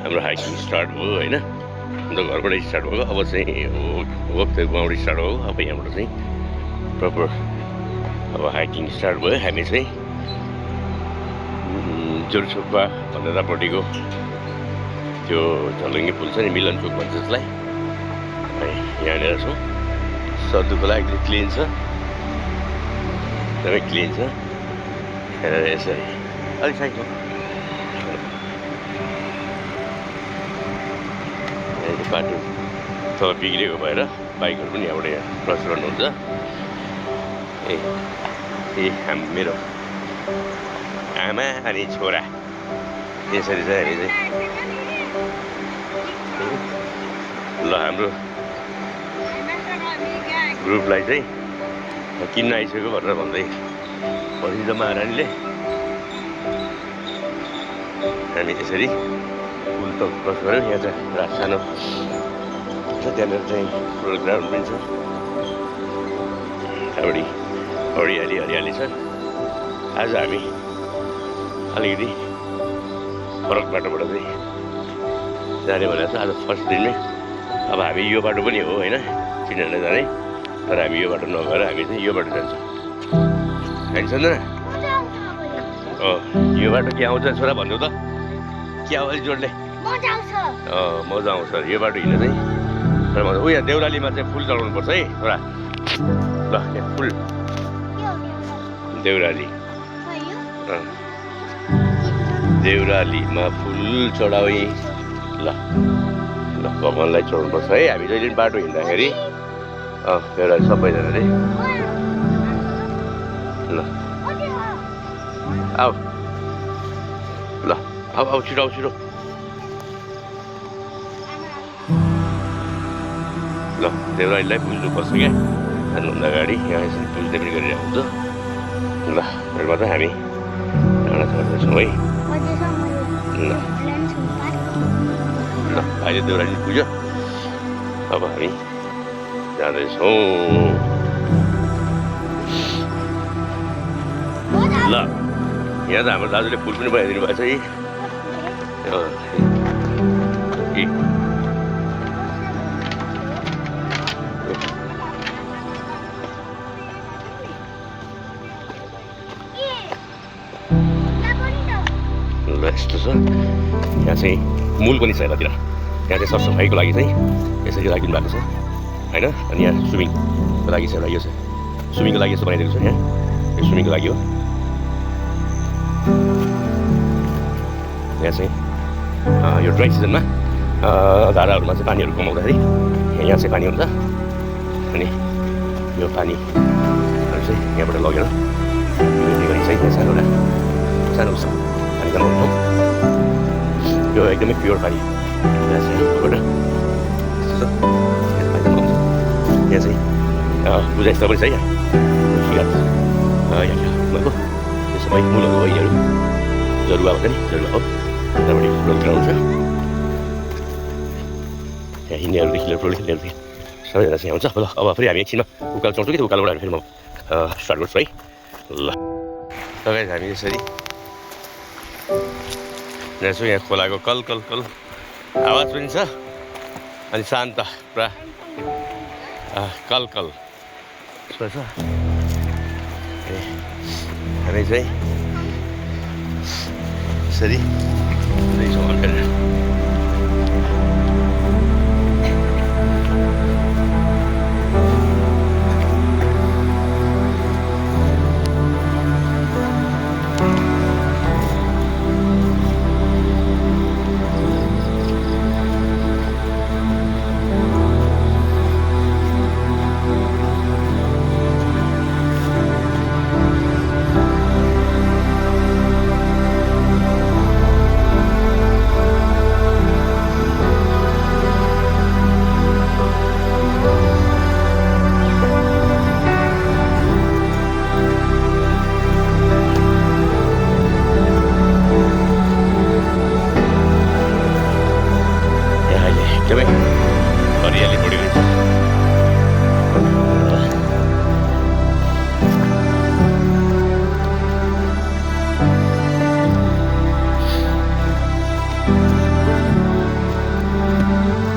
हाम्रो hiking start भयो होइन। अन्त घरबाट स्टार्ट भएको अब चाहिँ वक त गाउँबाट स्टार्ट भएको अब यहाँबाट चाहिँ प्रपर अब हाइकिङ स्टार्ट भयो। हामी चाहिँ जोरचोकपा भन्दापट्टिको त्यो झलुङ्गे पुल छ नि, मिलन चोक भन्छ त्यसलाई, यहाँनिर छौँ। सधुको लागि एकदम क्लिन छ, एकदमै क्लिन छ। हेरेर यसरी अलिक साइड बाटो तल बिग्रेको भएर बाइकहरू पनि यहाँबाट यहाँ क्रस गर्नुहुन्छ। मेरो आमा अनि छोरा यसरी चाहिँ हामी चाहिँ ल हाम्रो ग्रुपलाई चाहिँ किन्न आइसक्यो भनेर भन्दै भनिन्छ महारानीले। हामी त्यसरी पुल त क्रस गऱ्यौँ। यहाँ चाहिँ सानो छ, त्यहाँनिर चाहिँ प्रोग्राम पनि छ, हरियाली छ। आज हामी अलिकति फरक बाटोबाट चाहिँ जाने भनेर छ। आज फर्स्ट दिनमै अब हामी यो बाटो पनि हो होइन, चिनेर जाने, तर हामी यो बाटो नगएर हामी चाहिँ यो बाटो जान्छौँ। खान्छ न यो बाटो के आउँछ छोरा भन्नु त, के आउँछ जोडले मजा आउँछ यो बाटो हिँड्न चाहिँ। तर ऊ यहाँ देउरालीमा चाहिँ फुल चढाउनु पर्छ है छोरा। ल यहाँ फुल देउरालीमा फुल चढाउ ल ल भगवान्लाई चढाउनुपर्छ है। हामी जहिले पनि बाटो हिँड्दाखेरि देउराली सबैजनाले ल आऊ ल आऊ छिटो ल देउरालीलाई पुज्नुपर्छ क्या जानुभन्दा अगाडि। यहाँ यसरी पुज्दै पनि गरिरहेको हुन्छ। ल यसमा चाहिँ हामी डाँडा चढ्दैछौँ है। ल अहिले देउराली पुग्यो, अब हामी जाँदैछौँ। ल यहाँ त हाम्रो दाजुले पुल पनि बनाइदिनु भएको छ है। यस्तो छ यहाँ चाहिँ मूल पनि छ यतातिर। यहाँ चाहिँ सरसफाइको लागि चाहिँ यसरी राखिदिनु भएको छ होइन। अनि यहाँ स्विमिङको लागि चाहिँ एउटा यो छ, स्विमिङको लागि यस्तो बनाइदिएको छ। यहाँ यो स्विमिङको लागि हो। यहाँ चाहिँ यो ड्राई सिजनमा धाराहरूमा चाहिँ पानीहरू कमाउँदाखेरि यहाँ चाहिँ पानी हुन्छ। अनि यो पानीहरू चाहिँ यहाँबाट लगेर गरी चाहिँ यहाँ सानो छ पानी जमाउँछौँ। यो एकदमै प्योर पानी यहाँ चाहिँ यहाँ चाहिँ बुझाइस्ता पनि छ यहाँ भएको यो सबै मूलहरू हो। यिनीहरू जरुवा भन्छ नि, जरुवा हो। यतापट्टि फुटबल ग्राउन्ड छ, त्यहाँ हिँड्नेहरूदेखि लिएर फुटबल खेल्नेहरू सबैजना चाहिँ हुन्छ। ल अब फेरि हामी एकछिनमा उकालो चढ्छौँ कि त्यो उकालोबाट हामी फेरि म स्टार्ट गर्छु है। ल तपाईँ हामी यसरी यहाँ यहाँ खोलाको कल कल कल आवाज पनि छ अनि शान्त पुरा कल कल छ। हामी चाहिँ यसरी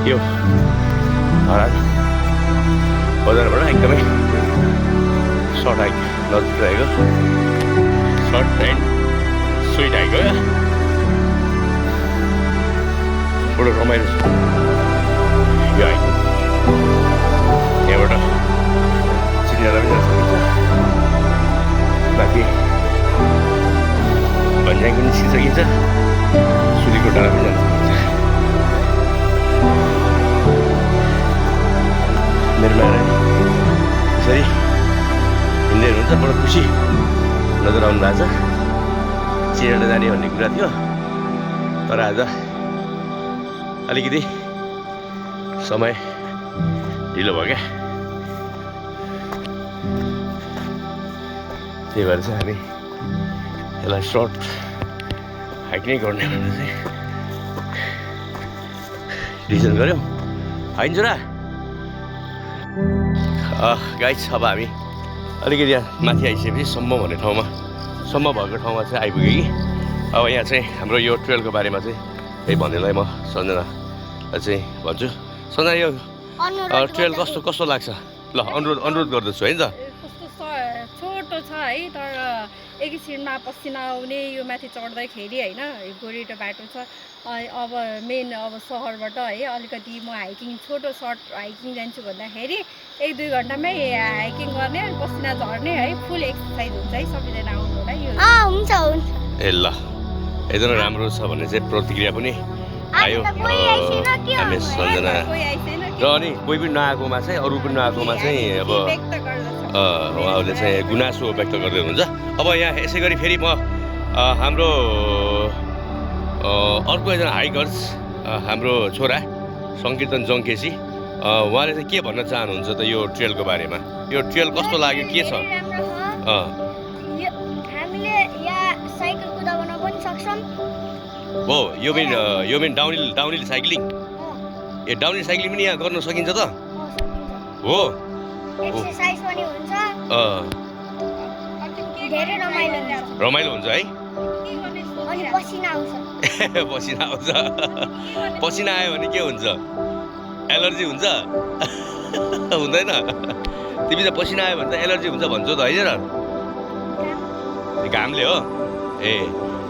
यो बजारबाट एकदमै सर्ट हाइक नजिक रहेको सर्ट एन्ड स्विट हाइक हो बडो रमाइलो छ यो हाइक यहाँबाट चिनेर पनि जान सकिन्छ बाँकी भन्ज्याङ पनि निस्किसकिन्छ सुलीको डाँडा पनि जान सकिन्छ मेरो नारायण यसरी हिँड्दै हुनुहुन्छ बडो खुसी नजर आउनु भएको छ चिनेर जाने भन्ने कुरा थियो तर आज अलिकति समय ढिलो भयो क्या त्यही भएर चाहिँ हामी यसलाई सर्ट हाइक नै गर्ने भनेर चाहिँ डिसिजन गऱ्यौँ होइन छोरा गाइस अब हामी अलिकति यहाँ माथि आइसकेपछि सम्म भन्ने ठाउँमा सम्म भएको ठाउँमा चाहिँ आइपुग्यो कि अब यहाँ चाहिँ हाम्रो यो ट्रेलको बारेमा चाहिँ यही भन्नेलाई म सञ्जनालाई चाहिँ भन्छु सञ्जना यो ट्रेल कस्तो कस्तो लाग्छ ल अनुरोध गर्दछु है त छोटो छ है तर एकैछिनमा पसिना आउने यो माथि चढ्दाखेरि होइन गोरेटो बाटो छ अब मेन अब सहरबाट है अलिकति म हाइकिङ छोटो सर्ट हाइकिङ जान्छु भन्दाखेरि 1-2 घन्टामै हाइकिङ गर्ने पसिना झर्ने है फुल एक्सर्साइज हुन्छ है सबैजना आउनु होला यो हुन्छ ए ल एकदमै राम्रो छ भन्ने चाहिँ प्रतिक्रिया पनि आयो हामी सञ्जना र अनि कोही पनि नआएकोमा चाहिँ अरू पनि नआएकोमा चाहिँ अब उहाँहरूले चाहिँ गुनासो व्यक्त गर्दै हुनुहुन्छ अब यहाँ यसै गरी फेरि म हाम्रो अर्को एकजना हाइकर्स हाम्रो छोरा सङ्कीर्तन जङ्केसी उहाँले चाहिँ के भन्न चाहनुहुन्छ त यो ट्रेलको बारेमा यो ट्रेल कस्तो लाग्यो के छ हामीले यहाँ साइकल कुदाउन पनि सक्छौँ हो यो मेन डाउनहिल साइक्लिङ ए डाउनहिल साइक्लिङ पनि यहाँ गर्न सकिन्छ त हो एक्सर्साइज पनि हुन्छ रमाइलो हुन्छ है अनि पसिना आउँछ पसिना आयो भने के हुन्छ एलर्जी हुन्छ हुँदैन तिमी त पसिना आयो भने त एलर्जी हुन्छ भन्छौ त होइन र घामले हो ए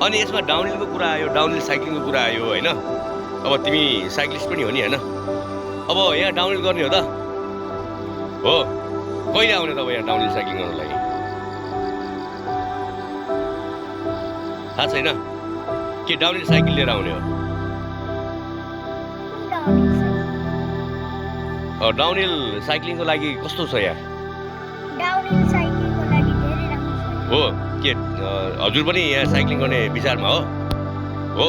अनि यसमा डाउनहिलको कुरा आयो डाउनहिल साइक्लिङको कुरा आयो होइन अब तिमी साइक्लिस्ट पनि हो नि होइन अब यहाँ डाउनहिल गर्ने हो त हो कहिले आउने त अब यहाँ डाउनहिल साइक्लिङ गर्नु लागि थाहा छैन के डाउनहिल साइकल लिएर आउने हो डाउनहिल साइक्लिङको लागि कस्तो छ यहाँ हो के हजुर पनि यहाँ साइक्लिङ गर्ने विचारमा हो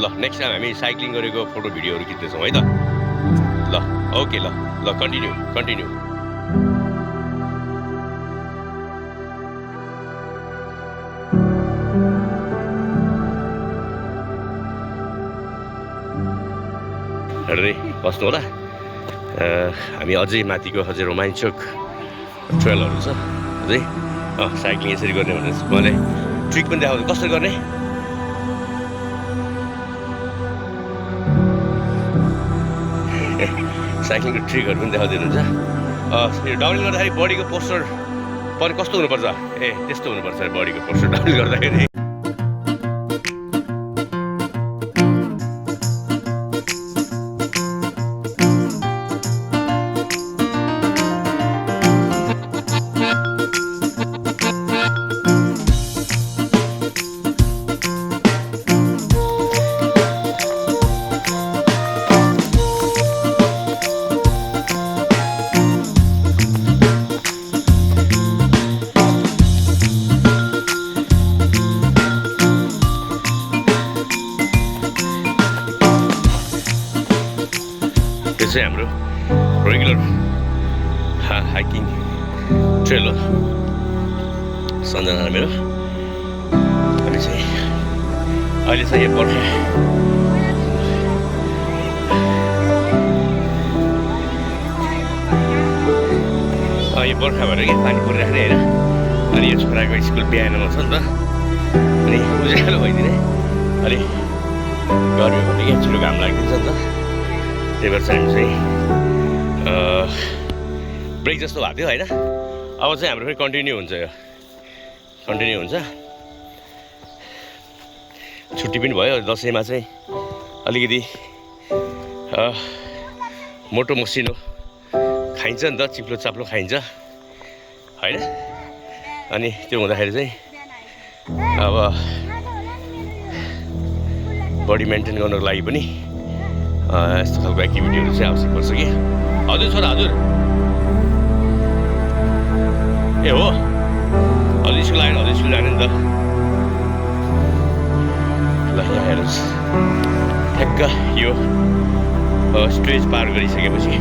ल नेक्स्ट टाइम हामी साइक्लिङ गरेको फोटो भिडियोहरू खिच्दैछौँ है त ल ओके ल कन्टिन्यू हेर्दै बस्नु होला हामी अझै माथिको अझै रोमाञ्चक ट्रेलहरू छ अझै साइक्लिङ यसरी गर्ने भने मलाई ट्रिक पनि देखाउँछु कसरी गर्ने साइक्लिङको ट्रिकहरू पनि देखाइदिनुहुन्छ यो डाउनहिल गर्दाखेरि बडीको पोस्चर पनि कस्तो हुनुपर्छ ए त्यस्तो हुनुपर्छ बडीको पोस्चर डाउनहिल गर्दाखेरि चाहिँ हाम्रो रेगुलर हाइकिङ ट्रेल हो सञ्जना मेरो हामी चाहिँ अहिले चाहिँ यो बर्खा यो बर्खा भएर के पानी परिराख्ने होइन अनि यो छोराको स्कुल बिहानमा छ नि त अनि उज्यालो भइदिने अलि गर्मी भने के छिटो घाम लागिदिन्छ नि त त्यही भएर चाहिँ हामी चाहिँ ब्रेक जस्तो भएको थियो होइन। अब चाहिँ हाम्रो फेरि कन्टिन्यू हुन्छ, यो कन्टिन्यू हुन्छ। छुट्टी पनि भयो, दसैँमा चाहिँ अलिकति मोटो मसिनो खाइन्छ नि त, चिप्लो चाप्लो खाइन्छ होइन। अनि त्यो हुँदाखेरि चाहिँ अब बडी मेन्टेन गर्नको लागि पनि यस्तो खालको एक्टिभिटीहरू चाहिँ आवश्यक पर्छ कि। हजुर छोरा हजुर, ए हो हजुर स्कुल आएन, हजुर स्कुल जाने नि त। ल यहाँ हेर्नुहोस्, ठ्याक्क यो स्टेज पार गरिसकेपछि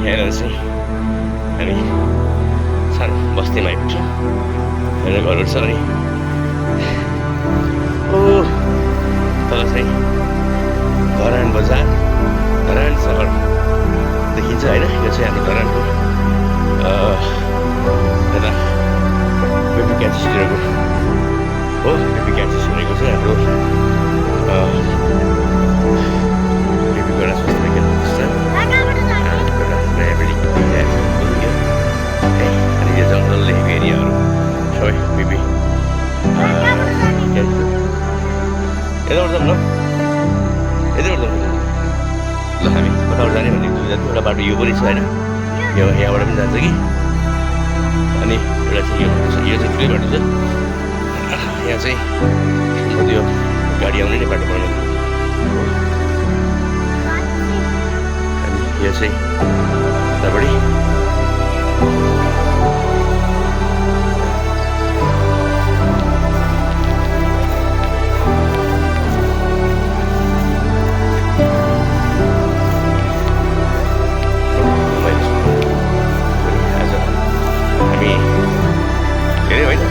हेरेर चाहिँ हामी सानो बस्तीमा आइपुग्छौँ। हेरेर घरहरू छ अनि तल चाहिँ धरान बजार, धरान सहर देखिन्छ होइन। यो चाहिँ हाम्रो धरानको यता बेबी क्याचेसतिरको हो। बेबी क्याचेस भनेको चाहिँ हाम्रो बेबी गणेश स्वास्थ्य केन्द्र नयाँ बिल्डिङ अनि यो जङ्गलले एरियाहरू सबै बेबी यताबाट जाउँ न, यताबाट जाउँ ल। हामी कताबाट जाने भन्ने एउटा बाटो यो पनि छ होइन, यो यहाँबाट पनि जान्छ कि। अनि एउटा चाहिँ यो चाहिँ ठुलै बाटो छ, यहाँ चाहिँ त्यो गाडी आउने नै बाटो बनाउनु। अनि यो चाहिँ यतापट्टि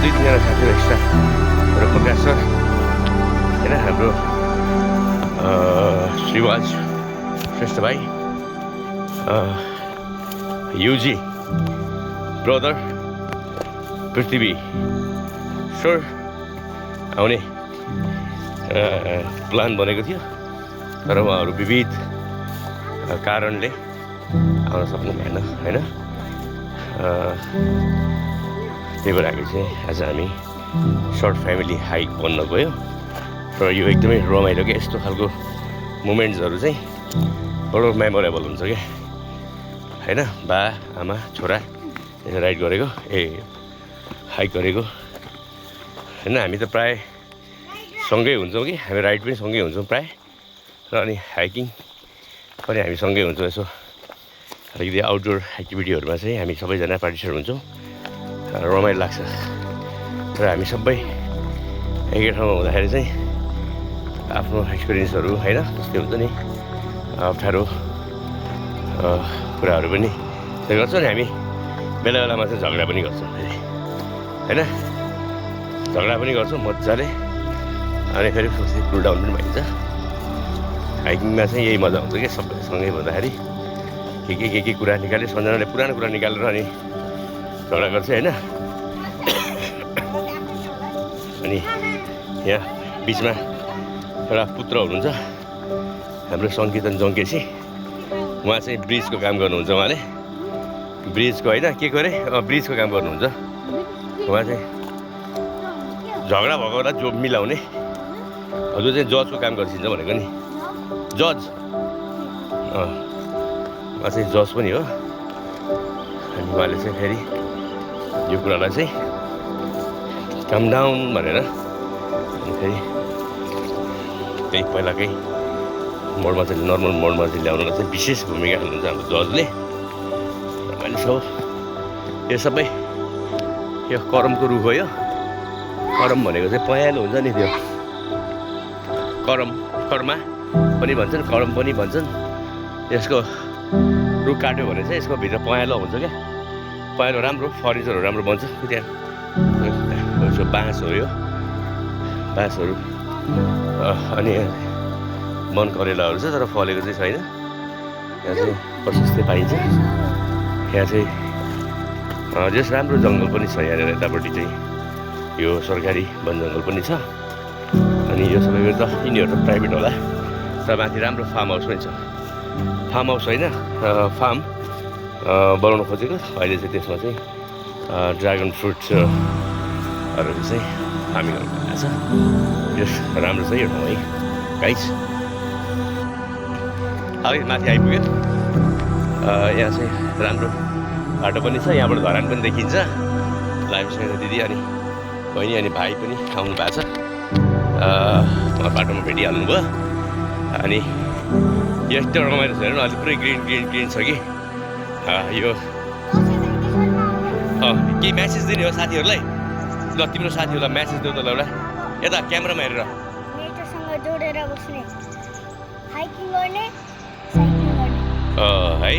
दुईजना साथीहरू एक्स्ट्रा र प्रकाश सर होइन, हाम्रो श्रीवाज श्रेष्ठ भाइ, युजी ब्रदर पृथ्वी सर आउने प्लान बनेको थियो, तर उहाँहरू विविध कारणले आउन सक्नु भएन होइन। त्यही भएर हामी चाहिँ आज हामी सर्ट फ्यामिली हाइक बन्न गयो र यो एकदमै रमाइलो क्या। यस्तो खालको मोमेन्ट्सहरू चाहिँ बडो मेमोरेबल हुन्छ क्या होइन। बा आमा छोरा यसो राइड गरेको हाइक गरेको होइन। हामी त प्रायः सँगै हुन्छौँ कि, हामी राइड पनि सँगै हुन्छौँ प्रायः, र अनि हाइकिङ पनि हामी सँगै हुन्छौँ। यसो अलिकति आउटडोर एक्टिभिटीहरूमा चाहिँ हामी सबैजना पार्टिसिपेट हुन्छौँ, रमाइलो लाग्छ। र हामी सबै एकै ठाउँमा हुँदाखेरि चाहिँ आफ्नो एक्सपिरियन्सहरू होइन जस्तै हुन्छ नि, अप्ठ्यारो कुराहरू पनि त्यो गर्छौँ नि। हामी बेला बेलामा चाहिँ झगडा पनि गर्छौँ फेरि होइन, झगडा पनि गर्छौँ मजाले। अनि फेरि कुल डाउन पनि भइन्छ। हाइकिङमा चाहिँ यही मजा हुन्छ कि सबै सँगै हुँदाखेरि के कुरा निकाल्यो, सम्झनाले पुरानो कुरा निकालेर अनि झगडा गर्छ होइन। अनि यहाँ बिचमा एउटा पुत्र हुनुहुन्छ हाम्रो सङ्कीर्तन जङ्केसी, उहाँ चाहिँ ब्रिजको काम गर्नुहुन्छ। उहाँले ब्रिजको होइन के को अरे ब्रिजको काम गर्नुहुन्छ। उहाँ चाहिँ झगडा भएको बेला जो मिलाउने, हजुर चाहिँ जजको काम गरिदिन्छ भनेको नि, जज उहाँ चाहिँ जज पनि हो। अनि उहाँले चाहिँ फेरि यो कुरालाई चाहिँ काम डाउन भनेर अनि फेरि त्यही पहिलाकै मोडमा चाहिँ नर्मल मोडमा चाहिँ ल्याउनुलाई चाहिँ विशेष भूमिका खेल्नुहुन्छ हाम्रो जजले। रमाइलो छ यो सबै। यो करमको रुख हो। यो करम भनेको चाहिँ पहेँलो हुन्छ नि, त्यो कर्मा पनि भन्छन्, करम पनि भन्छन्। यसको रुख काट्यो भने चाहिँ यसको भित्र पहेँलो हुन्छ क्या। पहेँलो राम्रो, फर्निचरहरू राम्रो बन्छ। त्यहाँ बाँस हो, यो बाँसहरू। अनि मन करेलाहरू छ तर फलेको चाहिँ छैन। यहाँ चाहिँ प्रशस्तै पाइन्छ। यहाँ चाहिँ जस राम्रो जङ्गल पनि छ यहाँनिर। यतापट्टि चाहिँ यो सरकारी वन जङ्गल पनि छ। अनि यो सबैको त यिनीहरू त प्राइभेट होला, तर माथि राम्रो फार्म हाउस पनि छ। फार्म हाउस होइन फार्म बनाउन खोजेको अहिले चाहिँ त्यसमा चाहिँ ड्रागन फ्रुट्सहरू चाहिँ फार्मिङ गर्नु भएको छ यस राम्रो छ यो ठाउँ है गाइस अब माथि आइपुग्यो यहाँ चाहिँ राम्रो बाटो पनि छ यहाँबाट धरान पनि देखिन्छ लाइमसँग दिदी अनि बहिनी अनि भाइ पनि आउनु भएको छ बाटोमा भेटिहाल्नु भयो अनि यस्तो रमाइलो छ हेर्नु अहिले पुरै ग्रिन ग्रिन ग्रिन छ कि यो केही म्यासेज दिने हो साथीहरूलाई ल तिम्रो साथीहरूलाई म्यासेज देऊ त ल एउटा यता क्यामेरामा हेरेर नेचरसँग जोडेर बस्ने हाइकिङ गर्ने साइक्लिङ गर्ने है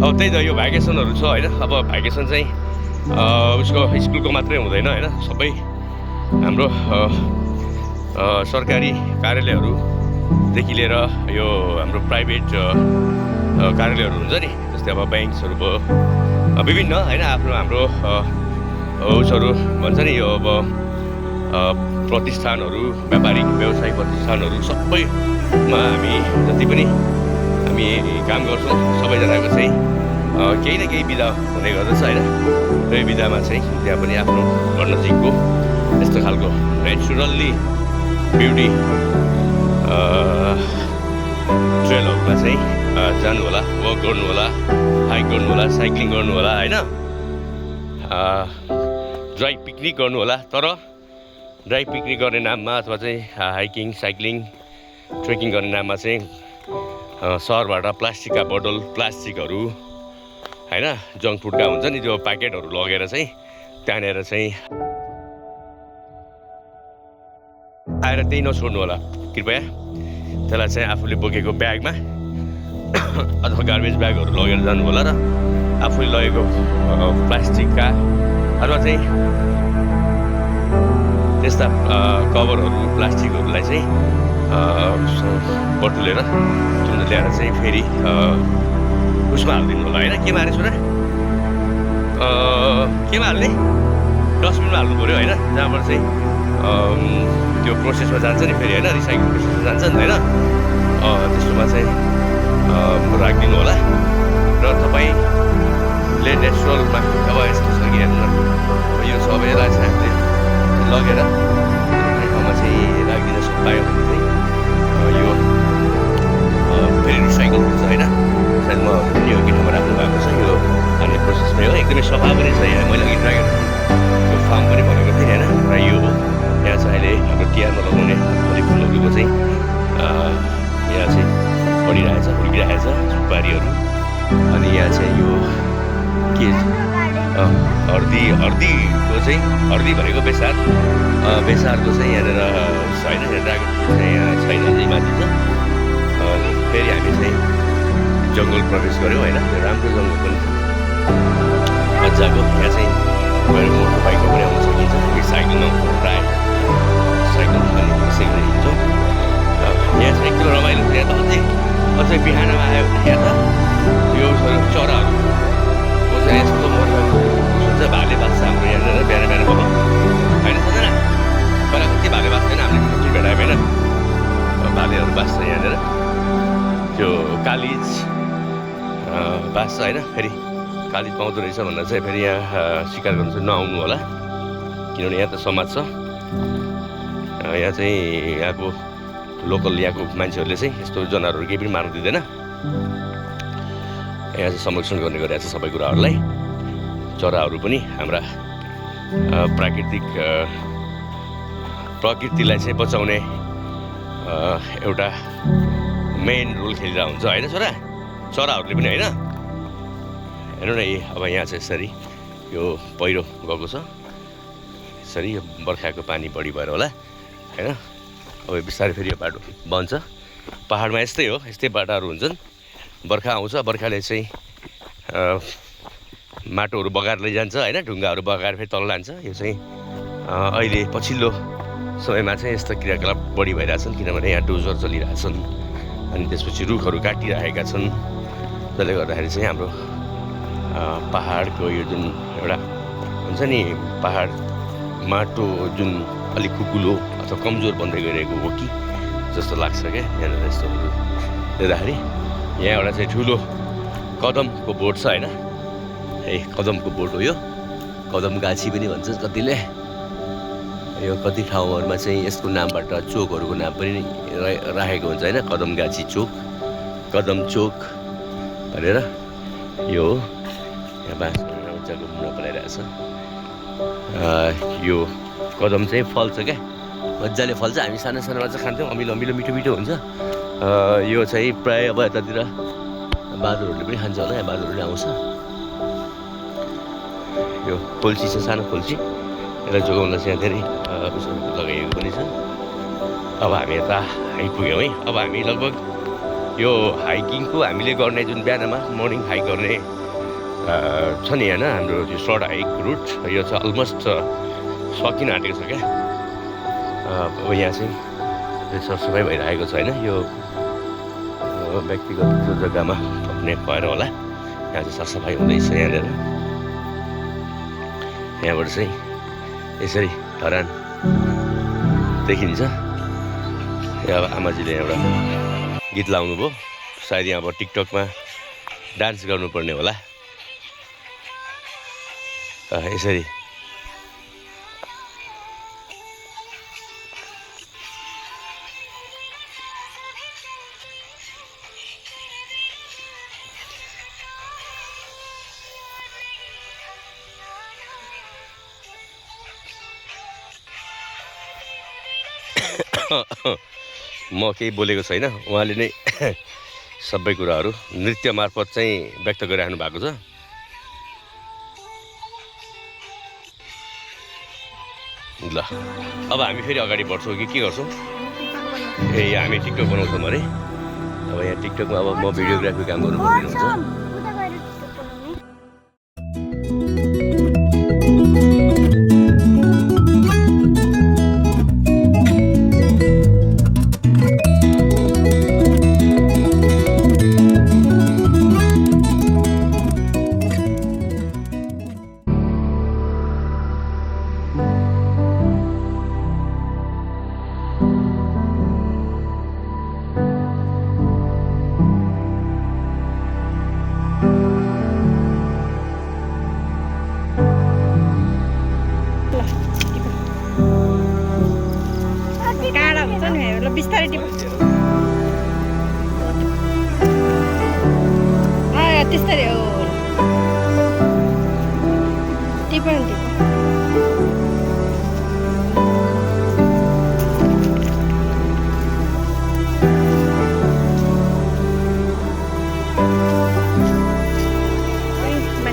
अब त्यही त यो भ्याकेसनहरू छ होइन अब भ्याकेसन चाहिँ उसको स्कुलको मात्रै हुँदैन होइन सबै हाम्रो सरकारी कार्यालयहरूदेखि लिएर यो हाम्रो प्राइभेट कार्यालयहरू हुन्छ नि जस्तै अब ब्याङ्क्सहरू भयो विभिन्न होइन आफ्नो हाम्रो उसहरू भन्छ नि यो अब प्रतिष्ठानहरू व्यापारिक व्यवसायिक प्रतिष्ठानहरू सबैमा हामी जति पनि हामी काम गर्छौँ सबैजनाको चाहिँ केही न केही बिदा हुने गर्दछ होइन त्यही बिदामा चाहिँ त्यहाँ पनि आफ्नो घर नजिकको यस्तो खालको नेचुरल्ली ब्युटी ट्रेलहरूमा चाहिँ जानु होला वक गर्नु होला हाइक गर्नु होला साइक्लिङ गर्नु होला होइन ड्राई पिकनिक गर्नु होला तर ड्राई पिकनिक गर्ने नाममा अथवा चाहिँ हाइकिङ साइक्लिङ ट्रेकिङ गर्ने नाममा चाहिँ सहरबाट प्लास्टिकका बोतल प्लास्टिकहरू होइन जङ्क फुडका हुन्छ नि त्यो प्याकेटहरू लगेर चाहिँ त्यहाँनिर चाहिँ आएर त्यही नछोड्नु होला कृपया त्यसलाई चाहिँ आफूले बोकेको ब्यागमा अथवा गार्बेज ब्यागहरू लगेर जानु होला र आफूले लगेको प्लास्टिकका अथवा चाहिँ त्यस्ता कभरहरू प्लास्टिकहरूलाई चाहिँ बटुलेर तुरन्त ल्याएर चाहिँ फेरि उसमा हालिदिनु होला होइन केमा हाल्ने छोरा केमा हाल्ने डस्टबिनमा हाल्नु पऱ्यो होइन जहाँबाट चाहिँ त्यो प्रोसेसमा जान्छ नि फेरि होइन रिसाइक्लिङ प्रोसेसमा जान्छ नि होइन त्यस्तोमा चाहिँ राखिदिनु होला र तपाईँले नेचुरलमा अब यस्तो छ कि हेर्नु यो सबैलाई चाहिँ हामीले लगेर कुनै ठाउँमा चाहिँ राखिदिन पायो भने चाहिँ यो फेरि रिसाइकल हुन्छ होइन सायद म यो के ठाउँमा राख्नु भएको छ यो हाल्ने प्रोसेसमै हो एकदमै सफा पनि छ यहाँ मैले अघि ड्रागन त्यो फार्म पनि भनेको थिएँ होइन र यो यहाँ चाहिँ अहिले हाम्रो तिहारमा लगाउने अलिक फुलहरूको चाहिँ यहाँ चाहिँ बढिरहेछ हुर्किरहेछ सुपारीहरू अनि यहाँ चाहिँ यो के हर्दीको चाहिँ हर्दी भनेको बेसारको चाहिँ यहाँनिर छैन ड्रागन फ्रुट चाहिँ यहाँ छैन चाहिँ माथि छ फेरि हामी चाहिँ जङ्गल प्रवेश गऱ्यौँ होइन राम्रो जङ्गल पनि मजाको यहाँ चाहिँ गएर मोटर बाइकमा पनि आउन सकिन्छ कि साइकलमा प्रायः साइकल पनि त्यसैले हिँड्छौँ यहाँ चाहिँ एकदम रमाइलो यहाँ त अझै बिहानमा आयो भने यहाँ त यो चराहरूको चाहिँ यस्तो हुन्छ भाले बाँच्छ हाम्रो यहाँनिर बिहान बिहान भयो होइन सजना पहिला कति भाले बाँच्दैन हामीले कति भेटायो होइन भालेहरू बाँच्छ यहाँनिर त्यो कालिज बाँच्छ होइन फेरि कालिज पाउँदो रहेछ भन्दा चाहिँ फेरि यहाँ शिकार गर्नु चाहिँ नआउनु होला किनभने यहाँ त समाज छ यहाँ चाहिँ यहाँको लोकल यहाँको मान्छेहरूले चाहिँ यस्तो जनावरहरू केही पनि मार्नु दिँदैन यहाँ चाहिँ संरक्षण गर्ने गरिरहेको छ सबै कुराहरूलाई चराहरू पनि हाम्रा प्रकृतिलाई चाहिँ बचाउने एउटा मेन रोल खेलिरहेको हुन्छ होइन चराहरूले पनि होइन हेर्नु न अब यहाँ चाहिँ यसरी यो पहिरो गएको छ यसरी यो बर्खाको पानी बढी भएर होला होइन अब बिस्तारै फेरि यो बाटो बन्छ पहाडमा यस्तै हो यस्तै बाटाहरू हुन्छन् बर्खा आउँछ बर्खाले चाहिँ माटोहरू बगाएर लैजान्छ होइन ढुङ्गाहरू बगाएर फेरि तल लान्छ यो चाहिँ अहिले पछिल्लो समयमा चाहिँ यस्ता क्रियाकलाप बढी भइरहेछन् किनभने यहाँ डोजर चलिरहेछन् अनि त्यसपछि रुखहरू काटिरहेका छन् जसले गर्दाखेरि चाहिँ हाम्रो पहाडको यो जुन एउटा हुन्छ नि पहाड माटो जुन अलिक खुकुलो अथवा कमजोर बन्दै गइरहेको हो कि जस्तो लाग्छ क्या यहाँनिर यस्तोहरू देख्दाखेरि यहाँ एउटा चाहिँ ठुलो कदमको बोट छ होइन कदमको बोट हो यो कदम गाछी पनि भन्छ कतिले यो कति ठाउँहरूमा चाहिँ यसको नामबाट चोकहरूको नाम पनि राखेको हुन्छ होइन कदम गाछी चोक कदम चोक भनेर यो हो यहाँ बाँसको मजाको मुना पलाइरहेछ यो कदम चाहिँ फल्छ क्या मजाले फल्छ हामी सानो सानोमा चाहिँ खान्थ्यौँ अमिलो अमिलो मिठो मिठो हुन्छ यो चाहिँ प्रायः अब यतातिर बहादुरहरूले पनि खान्छ होला यहाँ बहादुरहरूले आउँछ यो खोल्ची छ सानो खोल्ची यसलाई जोगाउन चाहिँ यहाँ धेरै लगाइएको पनि छ अब हामी यता आइपुग्यौँ है अब हामी लगभग यो हाइकिङको हामीले गर्ने जुन बिहानमा मर्निङ हाइक गर्ने छ नि होइन हाम्रो त्यो सर्ट हाइक रुट यो चाहिँ अलमोस्ट सकिन आँटेको छ क्या अब यहाँ चाहिँ सरसफाइ भइरहेको छ होइन यो व्यक्तिगत जो जग्गामा थप्ने भएर होला यहाँ चाहिँ सरसफाइ हुँदैछ यहाँनिर यहाँबाट चाहिँ यसरी धरान देखिन्छ अब आमाजीले एउटा गीत लाउनु भयो सायद यहाँ अब टिकटकमा डान्स गर्नुपर्ने होला यसरी म केही बोलेको छैन उहाँले नै सबै कुराहरू नृत्य मार्फत चाहिँ व्यक्त गरिराख्नु भएको छ ल अब हामी फेरि अगाडि बढ्छौँ कि के गर्छौँ ए हामी टिकटक बनाउँछौँ अरे अब यहाँ टिकटकमा अब म भिडियोग्राफी काम गर्नुपर्ने हुन्छ बिस्तारै टिप त्यस्तै हो टिप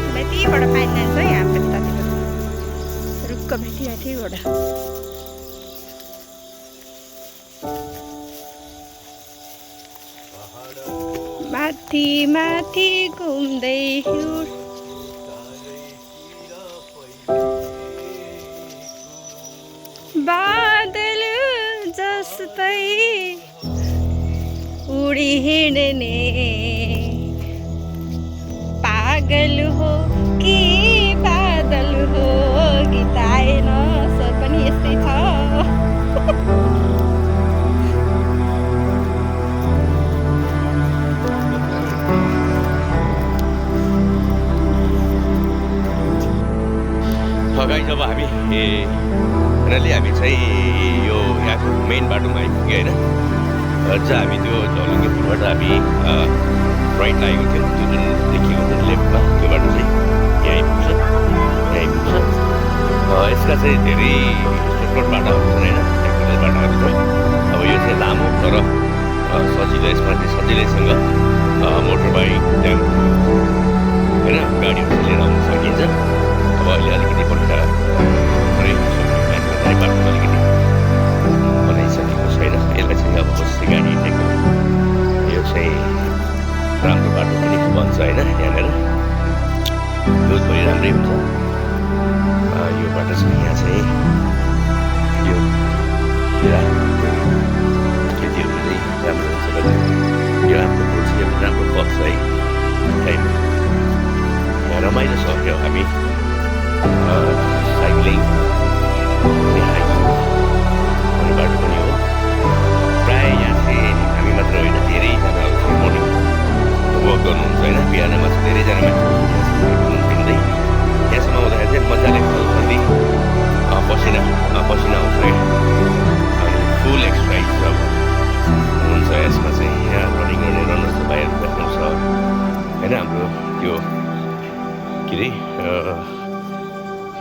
माथिबाट पानी जान्छ है हाम्रो यतातिर रुखको माथिबाट माथि माथि घुम्दै बादल जस्तै उडी हिँड्ने पागल हो कि बादल हो गीत आएन सर पनि यस्तै छ गाइस अब हामी फाइनली हामी चाहिँ यो यहाँको मेन बाटोमा आइपुग्यो होइन अझ हामी त्यो झलुङ्गे पुलबाट हामी राइट लागेको थियो त्यो जुन देखिएको थियो लेफ्टमा त्यो बाटो चाहिँ यहाँ आइपुग्छ यसका चाहिँ धेरै सर्टकट बाटोहरू छन् होइन टेक्निकल बाटोहरू छ अब यो चाहिँ लामो तर सजिलो यसमा चाहिँ सजिलैसँग मोटर बाइक टेम्पो होइन गाडीहरू लिएर आउन सकिन्छ अब अहिले अलिकति पहिला बाटो अलिकति बनाइसकेको छैन यसलाई चाहिँ अब बस्ने गाडी टेक्नु यो चाहिँ राम्रो बाटो पनि बन्छ होइन यहाँनिर दुध पनि राम्रै हुन्छ यो बाटो चाहिँ यहाँ चाहिँ यो खेतीहरू चाहिँ राम्रो हुन्छ यो हाम्रो रोड चाहिँ राम्रो बस्छ है टाइम यहाँ रमाइलो छ यो हामी साइक्लिङ बाटो पनि हो प्रायः यहाँ चाहिँ हामी मात्र होइन धेरैजना मर्निङ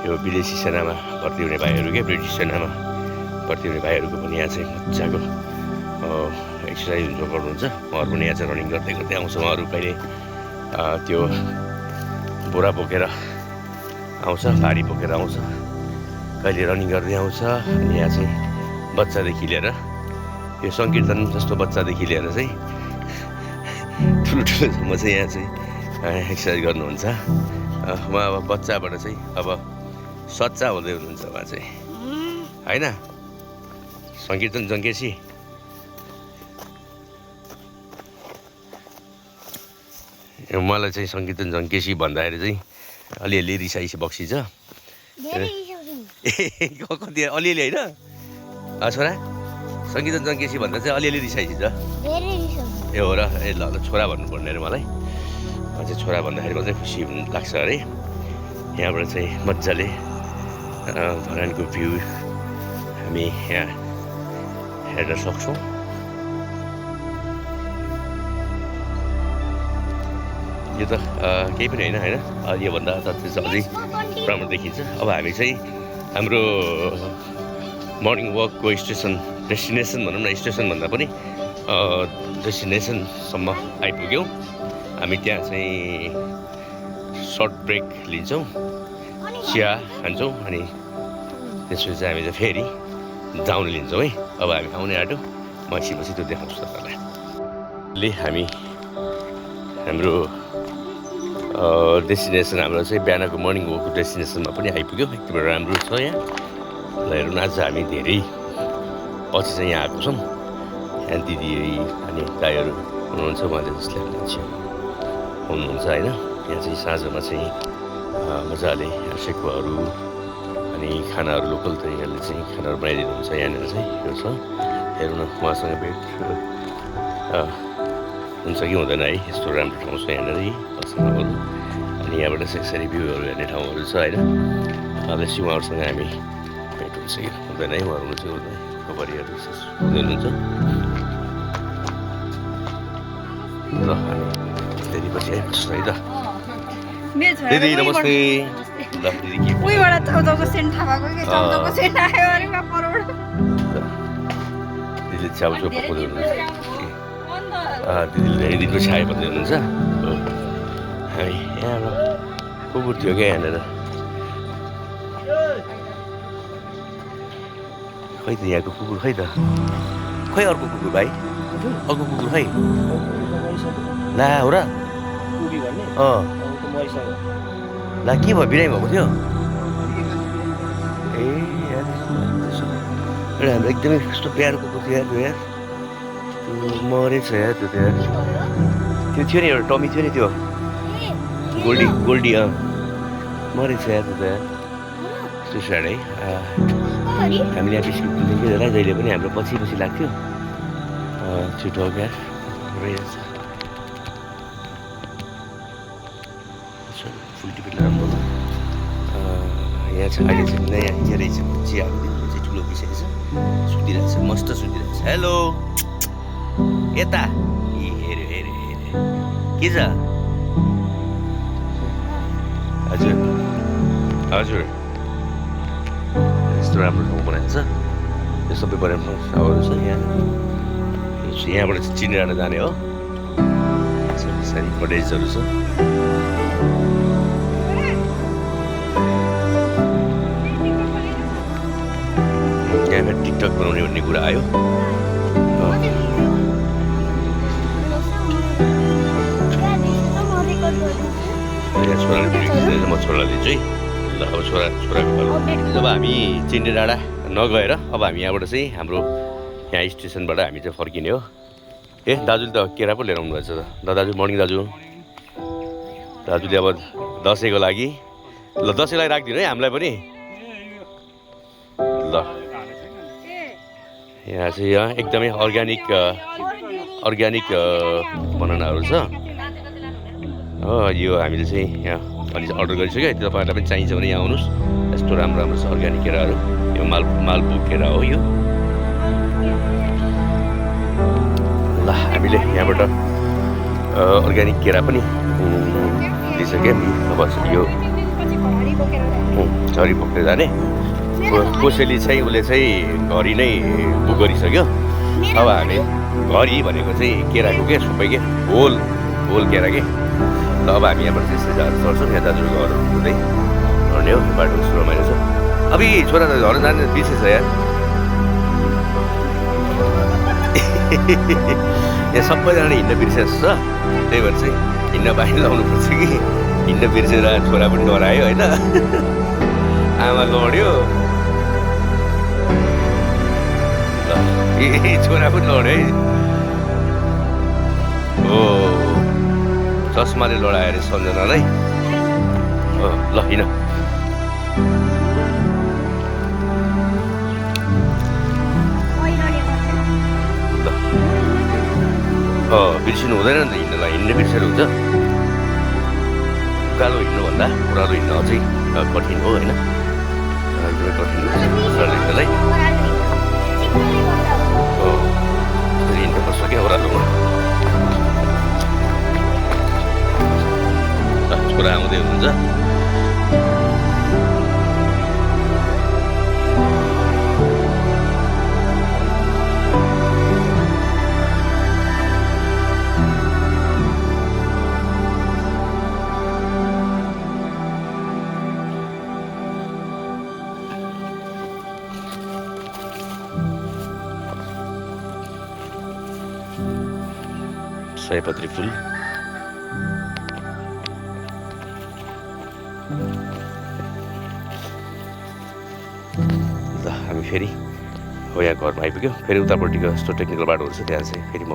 यो विदेशी सेनामा भर्ती हुने भाइहरू के ब्रिटिस सेनामा भर्ती हुने भाइहरूको पनि यहाँ चाहिँ मजाको एक्सर्साइज गर्नुहुन्छ। उहाँहरू पनि यहाँ चाहिँ रनिङ गर्दै गर्दै आउँछ। उहाँहरू कहिले त्यो बोरा बोकेर आउँछ, भारी बोकेर आउँछ, कहिले रनिङ गर्दै आउँछ। अनि यहाँ चाहिँ बच्चादेखि लिएर यो सङ्कीर्तन जस्तो बच्चादेखि लिएर चाहिँ ठुलो ठुलोसम्म चाहिँ यहाँ चाहिँ एक्सर्साइज गर्नुहुन्छ। उहाँ अब बच्चाबाट चाहिँ अब सच्चा हुँदै हुनुहुन्छ उहाँ चाहिँ, होइन? सङ्कीर्तन जङ्केसी मलाई चाहिँ सङ्कीर्तन जङ्केसी भन्दाखेरि चाहिँ अलिअलि रिसाइस बक्सिन्छ। कति अलिअलि होइन छोरा? सङ्कीर्तन जङ्केसी भन्दा चाहिँ अलिअलि रिसाइन्छ। ए हो र? ए ल छोरा भन्नुपर्ने अरे मलाई चाहिँ। छोरा भन्दाखेरि मात्रै खुसी लाग्छ अरे। यहाँबाट चाहिँ मजाले धरानको भ्यू हामी यहाँ हेर्न सक्छौँ। यो त केही पनि होइन, योभन्दा अझै राम्रो देखिन्छ। अब हामी चाहिँ हाम्रो मर्निङ वकको डेस्टिनेसन भनौँ न, स्टेसन भन्दा पनि डेस्टिनेसनसम्म आइपुग्यौँ। हामी त्यहाँ चाहिँ सर्ट ब्रेक लिन्छौँ, चिया खान्छौँ, अनि त्यसपछि चाहिँ हामी चाहिँ फेरि डाउन लिन्छौँ है। अब हामी आउने आँटो, म एकछिनपछि त्यो देखाउँछु तपाईँलाई। हामी हाम्रो डेस्टिनेसन हाम्रो चाहिँ बिहानको मर्निङ वकको डेस्टिनेसनमा पनि आइपुग्यौँ। एकदमै राम्रो छ यहाँ। ल हेर्नु न, आज हामी धेरै पछि चाहिँ यहाँ आएको छौँ। यहाँ दिदी अनि दाईहरू हुनुहुन्छ, उहाँले जसले मान्छे हुनुहुन्छ होइन। यहाँ चाहिँ साँझमा चाहिँ मजाले सेकुवाहरू अनि खानाहरू लोकल तरिकाले चाहिँ खानाहरू बनाइदिनुहुन्छ। यहाँनिर चाहिँ यो छ, हेर्नु न, उहाँसँग भेट हुन्छ कि हुँदैन है। यस्तो राम्रो ठाउँ छ यहाँनिर है। अनि यहाँबाट चाहिँ यसरी भ्यूहरू हेर्ने ठाउँहरू छ होइन। अवश्य उहाँहरूसँग हामी भेट हुन्छ कि हुँदैन है। उहाँहरू हुनुहुन्छ हुँदैन, खबरीहरू हुँदै हुनुहुन्छ। ल हामी धेरै पछि आइपुग्छौँ है त। दिदी नमस्ते। ल दिदी के उहीबाट चाउचाउको सेन्ट थाहा भएको कि चाउचाउको सेन्ट आयो अरे परबाट। दिदीले चाउचाउ पकाउँदै हुनुहुन्छ। दिदीले धेरै दिनपछि आयो भन्दै हुनुहुन्छ। हामी यहाँबाट कुकुर थियो क्या यहाँनिर, खै त यहाँको कुकुर खै त, खै अर्को कुकुर भाइ, अर्को कुकुर खै ला हो र? ला के भयो, बिरामी भएको थियो? ए एउटा हाम्रो एकदमै कस्तो प्यारो कुकुर थियो यार, यार त्यो मरेछ यार। त्यो त यार त्यो थियो नि, एउटा टमी थियो नि, त्यो गोल्डी मरेछ यार त्यो त यार। यस्तो स्याड है। हामीले यहाँ बिस्कुट दिन्थ्यो होला, जहिले पनि हाम्रो पछि पछि लाग्थ्यो। छिटो क्या रहेछ। फुल टिकट राम्रो। यहाँ चाहिँ अहिले चाहिँ नयाँ के रहेछ चियाको दिन चाहिँ ठुलो विषय छ। सुतिरहेको छ, मस्त सुतिरहेको छ। हेलो यता ए हेऱ्यो हेऱ्यो हेऱ्यो के छ? हजुर हजुर, यस्तो राम्रो ठाउँ बनाएको छ। यो सबै बनाएको ठाउँहरू छ यहाँ। यहाँबाट चाहिँ चिनेर जाने हो। सारी कटेजहरू छ। यहाँबाट टिकटक बनाउने भन्ने कुरा आयो। छोराले भिडियो खिच्दैछ, म छोरालाई दिन्छु है। ल अब छोराको जब हामी चिन्डे डाँडा नगएर अब हामी यहाँबाट चाहिँ हाम्रो यहाँ स्टेसनबाट हामी चाहिँ फर्किने हो। ए दाजुले त केरा पो लिएर आउनु भएको छ त। दाजु मर्निङ दाजु। दाजुले अब दसैँको लागि, ल दसैँको लागि राखिदिनु है हामीलाई पनि। ल यहाँ चाहिँ यहाँ एकदमै अर्ग्यानिक बनानाहरू छ। यो हामीले चाहिँ यहाँ अलि अर्डर गरिसक्यो। तपाईँहरूलाई पनि चाहिन्छ भने यहाँ आउनुहोस्। यस्तो राम्रो राम्रो छ अर्ग्यानिक केराहरू। यो मालपुग केरा हो यो। ल हामीले यहाँबाट अर्ग्यानिक केरा पनि लिइसक्यौँ। अब यो चाहिँ घडी बोकेर जाने। झरी बोक्दै जाने कोसेली चाहिँ उसले चाहिँ घडी नै बुक गरिसक्यो। अब हामी घडी भनेको चाहिँ केराको के सबै के होल केरा के। ल अब हामी यहाँबाट त्यस्तै चढ्छौँ। यहाँ दाजुको घर हुँदै झर्ने हो बाटो कस्तो रमाइलो छ। अब यी छोरा त झर्न जाने बिर्सेछ यार। यहाँ सबैजना हिँड्न बिर्सेछ छ, त्यही भएर चाहिँ हिँड्न बाहिर लाउनुपर्छ कि हिँड्न बिर्सेर छोरा पनि डरायो होइन। आमा लड्यो ल छोरा पनि लड्यो है। हो चस्माले लडायो अरे सम्झनालाई। ल हिँड बिर्सिनु हुँदैन नि त हिँड्नलाई। हिँड्ने बिर्सेर हुन्छ। उकालो हिँड्नुभन्दा ओह्रालो हिँड्न अझै कठिन हो होइन। एकदमै कठिन हुन्छ ओह्रालो हिँड्नलाई। हिँड्नुपर्छ क्या ओह्रालोमा। छोरा आउँदै हुनुहुन्छ। सयपत्री फुल ल हामी फेरि हो यहाँ घरमा आइपुग्यो। फेरि उतापट्टिको यस्तो टेक्निकल बाटोहरू छ त्यहाँ चाहिँ फेरि म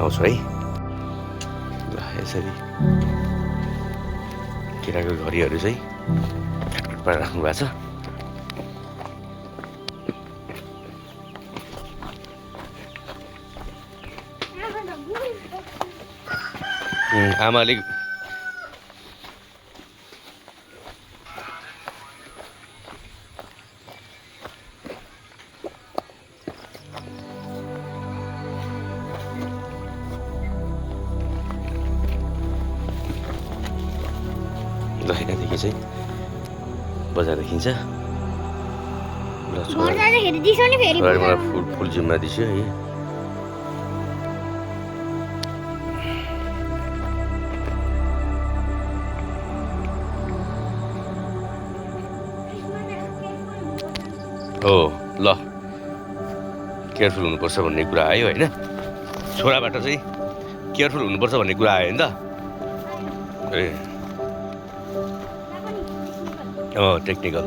आउँछु है। ल यसरी केराको घरीहरू चाहिँ काटकुट पारेर राख्नु भएको छ। आमाले यहाँदेखि चाहिँ बजार देखिन्छ। ल मलाई फुल जिम्मा दिस्यो है। हो ल केयरफुल हुनुपर्छ भन्ने कुरा आयो होइन। छोराबाट चाहिँ केयरफुल हुनुपर्छ भन्ने कुरा आयो नि त। ए टेक्निकल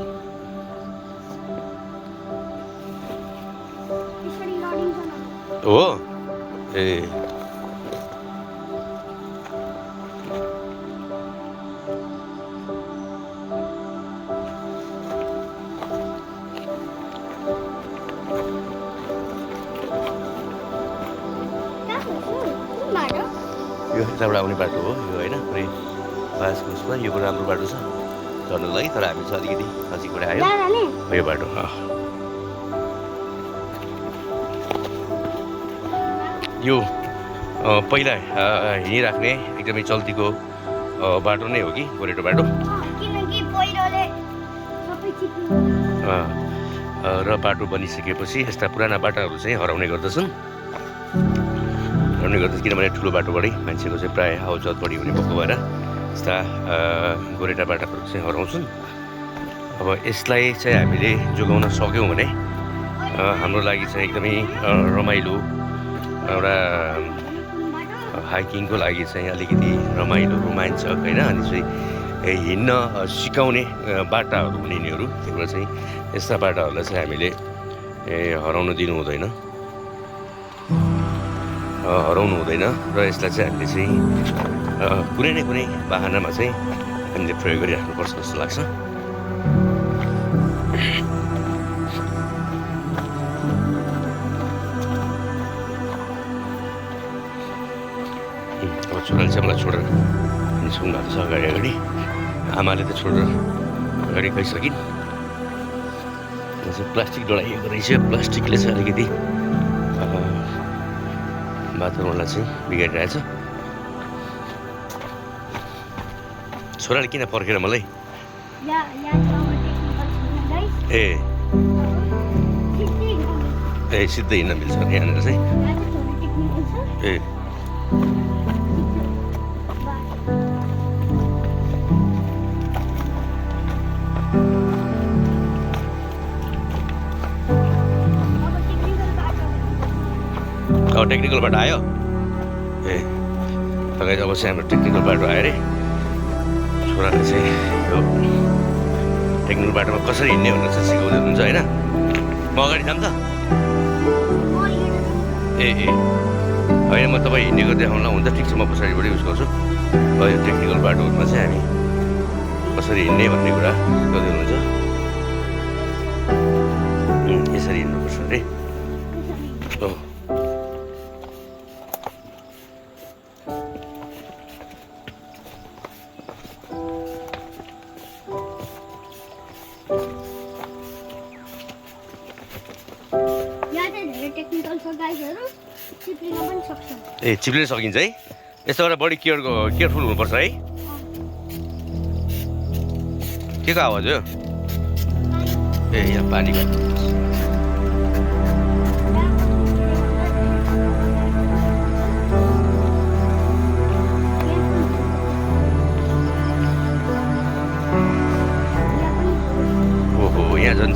हो। ए यो यताबाट आउने बाटो हो यो होइन। पुरै बासमा यो पनि राम्रो बाटो छ झर्नुको लागि। तर हामी चाहिँ अलिकति नजिकबाट आयो यो बाटो। यो पहिला हिँडिराख्ने एकदमै चल्तीको बाटो नै हो कि गोरेटो बाटो। र बाटो बनिसकेपछि यस्ता पुराना बाटाहरू चाहिँ हराउने गर्दछन्। किनभने ठुलो बाटोबाटै मान्छेको चाहिँ प्रायः आवजात बढी हुने भएको भएर यस्ता गोरेटा बाटाहरू चाहिँ हराउँछन्। अब यसलाई चाहिँ हामीले जोगाउन सक्यौँ भने हाम्रो लागि चाहिँ एकदमै रमाइलो एउटा हाइकिङको लागि चाहिँ अलिकति रमाइलो रोमाञ्चक होइन। अनि चाहिँ हिँड्न सिकाउने बाटाहरू हुने यिनीहरू। त्यही भएर चाहिँ यस्ता बाटाहरूलाई चाहिँ हामीले हराउनु दिनु हुँदैन र यसलाई चाहिँ हामीले चाहिँ कुनै न कुनै बाहनामा चाहिँ हामीले प्रयोग गरिराख्नुपर्छ जस्तो लाग्छ। अब छोराले चाहिँ मलाई छोडेर निस्कनु भएको छ अगाडि। आमाले त छोडेर अगाडि गइसकिन्। चाहिँ प्लास्टिक डढाइएको रहेछ। प्लास्टिकले चाहिँ अलिकति वातावरणलाई चाहिँ बिगारिरहेछ। छोराले किन पर्खेर मलाई यहाँ ठाउँमा टेक्निकल छैन गाइस ए सिधै हिँड्नु ए सिधै हिँड्न मिल्छ यहाँनिर चाहिँ यहाँ चाहिँ थोरै टेक्निकल छ ए अब टेक्निकल बाटो टेक्निकल बाटो आयो ए तपाईँ अब चाहिँ हाम्रो टेक्निकल बाटो आयो अरे छोराले चाहिँ यो टेक्निकल बाटोमा कसरी हिँड्ने भनेर चाहिँ सिकाउँदै हुनुहुन्छ होइन म अगाडि जाऊँ त ए होइन म तपाईँ हिँडेको देखाउनुलाई हुन्छ ठिक छ म पछाडिबाट युज गर्छु यो टेक्निकल बाटोमा चाहिँ हामी कसरी हिँड्ने भन्ने कुरा सिकाउँदै हुनुहुन्छ यसरी हिँड्नुपर्छ अरे हो यहाँ चाहिँ धेरै टेक्निकल छ गाइसहरू चिप्लिन पनि सक्छ ए चिप्लिन सकिन्छ है यस्तो गरेर बढी केयरफुल हुनुपर्छ है के को आवाज हो ए यहाँ पानीको ओहो यहाँ झन्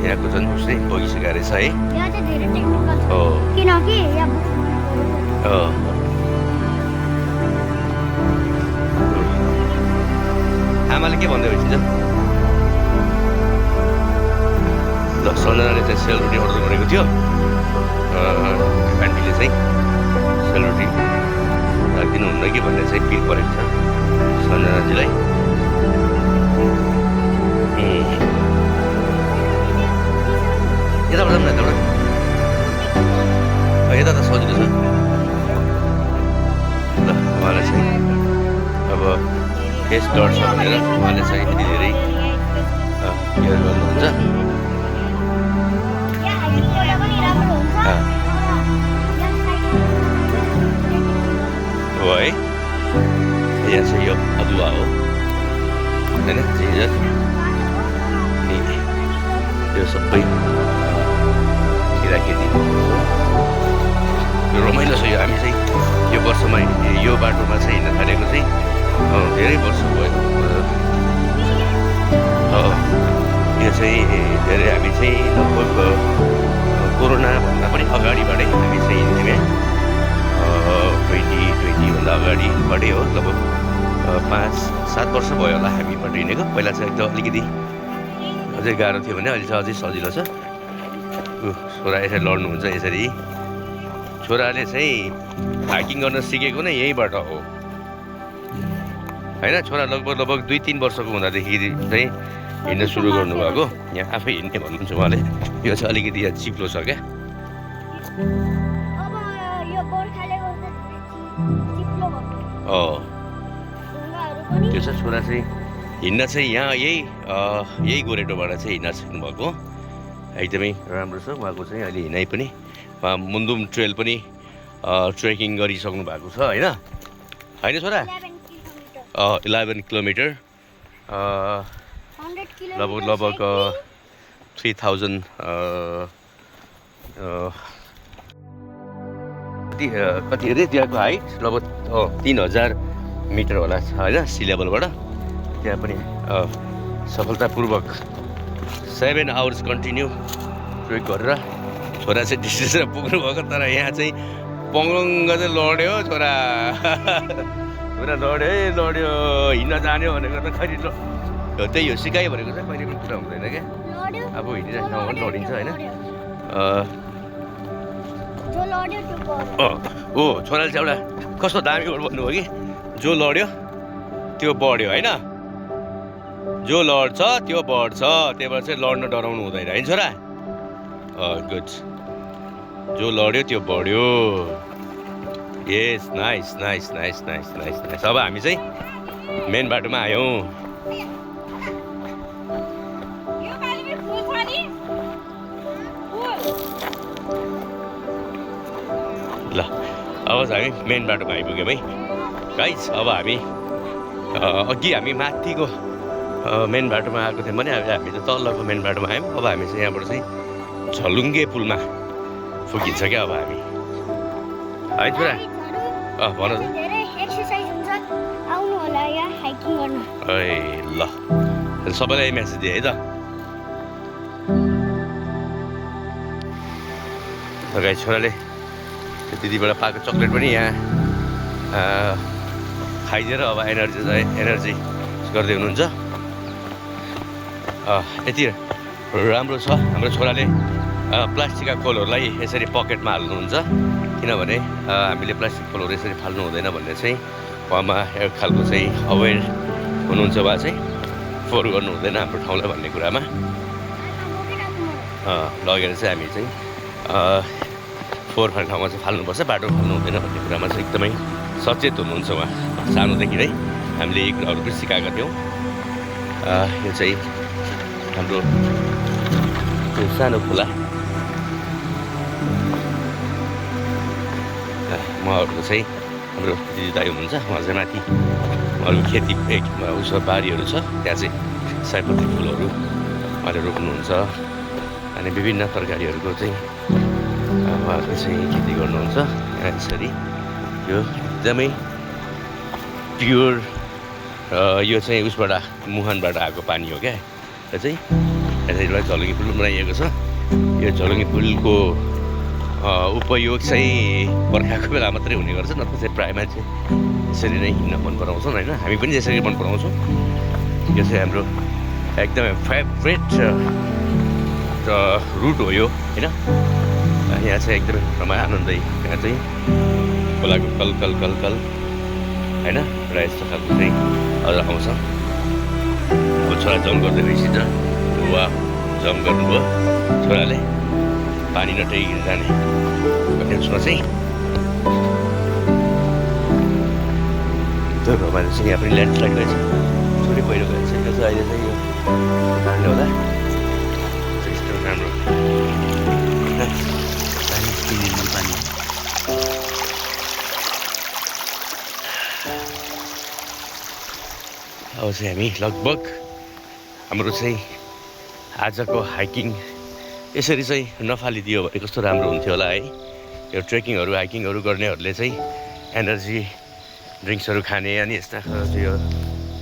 यहाँको झन् उसले बगिसकेको रहेछ है यहाँ चाहिँ धेरै टेक्निकल छ हो किनकि यहाँ आमाले के भन्दै हुन्छ ल सन्जनाले चाहिँ सेलरोटी अर्डर गरेको थियो आन्टीले चाहिँ सेलरोटी राखिदिनुहुन्न कि भनेर चाहिँ पिल परेको छ सन्जनाजीलाई यताबाट जाऊँ न यताबाट यता त सजिलो छ ल उहाँलाई चाहिँ अब केस डर छ भनेर उहाँले चाहिँ यति धेरै केयर गर्नुहुन्छ हो है यहाँ चाहिँ यो अदुवा हो होइन जिन्जर अनि यो सबै खिराखेती यो रमाइलो छ यो हामी चाहिँ यो वर्षमा यो बाटोमा चाहिँ हिँड्न थालेको चाहिँ धेरै वर्ष भयो यो चाहिँ धेरै हामी चाहिँ लगभग कोरोनाभन्दा पनि अगाडिबाटै हामी चाहिँ हिँड्थ्यौँ 2020भन्दा अगाडिबाटै हो लगभग 5-7 वर्ष भयो होला हामीबाट हिँडेको पहिला चाहिँ एकदम अलिकति अझै गाह्रो थियो भने अहिले चाहिँ अझै सजिलो छ छोरा यसरी लड्नुहुन्छ यसरी छोराले चाहिँ हाइकिङ गर्न सिकेको नै यहीँबाट हो होइन छोरा लगभग 2-3 वर्षको हुँदादेखि चाहिँ हिँड्न सुरु गर्नुभएको यहाँ आफै हिँड्ने भन्नुहुन्छ उहाँले यो चाहिँ अलिकति यहाँ चिप्लो छ क्या त्यो छ छोरा चाहिँ हिँड्न चाहिँ यहाँ यही गोरेटोबाट चाहिँ हिँड्न सक्नुभएको एकदमै राम्रो छ उहाँको चाहिँ अहिले हिँडाइ पनि उहाँ मुन्दुम ट्रेल पनि ट्रेकिङ गरिसक्नु भएको छ होइन होइन छोरा 11 किलोमिटर लगभग 3000 कति अरे त्यहाँको हाइट लगभग 3000 मिटर होला होइन सी लेभलबाट त्यहाँ पनि सफलतापूर्वक 7 आवर्स कन्टिन्यू ट्रेक गरेर छोरा चाहिँ डिस्टेन्समा पुग्नु भएको तर यहाँ चाहिँ पङ्गङ्ग चाहिँ लड्यो छोरा छोरा लड्यो हिँड्न जान्यो भनेको त खै त्यही हो सिकायो भनेको चाहिँ कहिले पनि कुरा हुँदैन क्या अब हिँडिरहेको ठाउँमा पनि लडिन्छ होइन ओ छोराले चाहिँ एउटा कस्तो दामी वर्ड भन्नुभयो कि जो लड्यो त्यो बढ्यो होइन जो लड्छ त्यो बढ्छ त्यही भएर चाहिँ लड्न डराउनु हुँदैन होइन छोरा गुड जो लड्यो त्यो बढ्यो yes nice nice nice nice nice nice अब हामी चाहिँ मेन बाटोमा आयौँ ल अब हामी मेन बाटोमा आइपुग्यौँ है गाइस अब हामी अघि हामी माथिको मेन बाटोमा आएको थियौँ भने हामी त तल्लोको मेन बाटोमा आयौँ। अब हामी चाहिँ यहाँबाट चाहिँ झलुङ्गे पुलमा पुगिन्छ क्या अब हामी है छोरा। भन त। धेरै एक्सर्साइज हुन्छ, आउनु होला यहाँ हाइकिङ गर्न। ए ल सबैलाई मेसेज दिएँ है त। गाई छोराले त्यो दिदीबाट पाएको चक्लेट पनि यहाँ खाइदिएर अब एनर्जी गर्दै हुनुहुन्छ। यति राम्रो छ हाम्रो छोराले प्लास्टिकका खोलहरूलाई यसरी पकेटमा हाल्नुहुन्छ, किनभने हामीले प्लास्टिक खोलहरू यसरी फाल्नु हुँदैन भन्ने चाहिँ उहाँमा एक खालको चाहिँ अवेर हुनुहुन्छ। उहाँ चाहिँ फोहोर गर्नु हुँदैन हाम्रो ठाउँलाई भन्ने कुरामा लगेर चाहिँ हामी चाहिँ फोहोर फाल्ने ठाउँमा चाहिँ फाल्नुपर्छ, बाटो फाल्नु हुँदैन भन्ने कुरामा चाहिँ एकदमै सचेत हुनुहुन्छ उहाँ। सानोदेखि नै हामीले यी कुराहरू पनि सिकाएका थियौँ। यो चाहिँ हाम्रो सानो खोला उहाँहरूको चाहिँ हाम्रो दिदी दाइ हुनुहुन्छ, उहाँ चाहिँ माथि उहाँहरूको खेती उसको बारीहरू छ, त्यहाँ चाहिँ सयपत्री फुलहरू उहाँले रोप्नुहुन्छ अनि विभिन्न तरकारीहरूको चाहिँ उहाँहरूले चाहिँ खेती गर्नुहुन्छ। यहाँ यसरी यो एकदमै प्योर यो चाहिँ उसबाट मुहानबाट आएको पानी हो क्या। र चाहिँ यसरी झलुङ्गे पुल बनाइएको छ। यो झलुङ्गे पुलको उपयोग चाहिँ बर्खाको बेला मात्रै हुने गर्छ, नत्र चाहिँ प्रायः मान्छे यसरी नै हिँड्न मन पराउँछन् होइन। हामी पनि यसरी मन पराउँछौँ। यो चाहिँ हाम्रो एकदमै फेभरेट रुट हो यो होइन। यहाँ चाहिँ एकदमै रमाइलो आनन्दै यहाँ चाहिँ खोलाको कल कल कल कल होइन र यस्तो खालको चाहिँ अझ आउँछ। अब छोरा जम्प गर्दै रहेछ, वा जम्प गर्नुभयो छोराले पानी नटेकिन जाने भन्ने उसमा चाहिँ त्यो भएर चाहिँ यहाँ पनि ल्यान्डस्लाइड रहेछ, थोरै पहिरो गएर चाहिँ यो चाहिँ अहिले चाहिँ यो कारणले होला यस्तो राम्रो पानी पिलिने पानी। अब चाहिँ हामी लगभग हाम्रो चाहिँ आजको हाइकिङ यसरी चाहिँ नफालिदियो भने कस्तो राम्रो हुन्थ्यो होला है। यो ट्रेकिङहरू हाइकिङहरू गर्नेहरूले चाहिँ एनर्जी ड्रिङ्क्सहरू खाने अनि यस्ता यो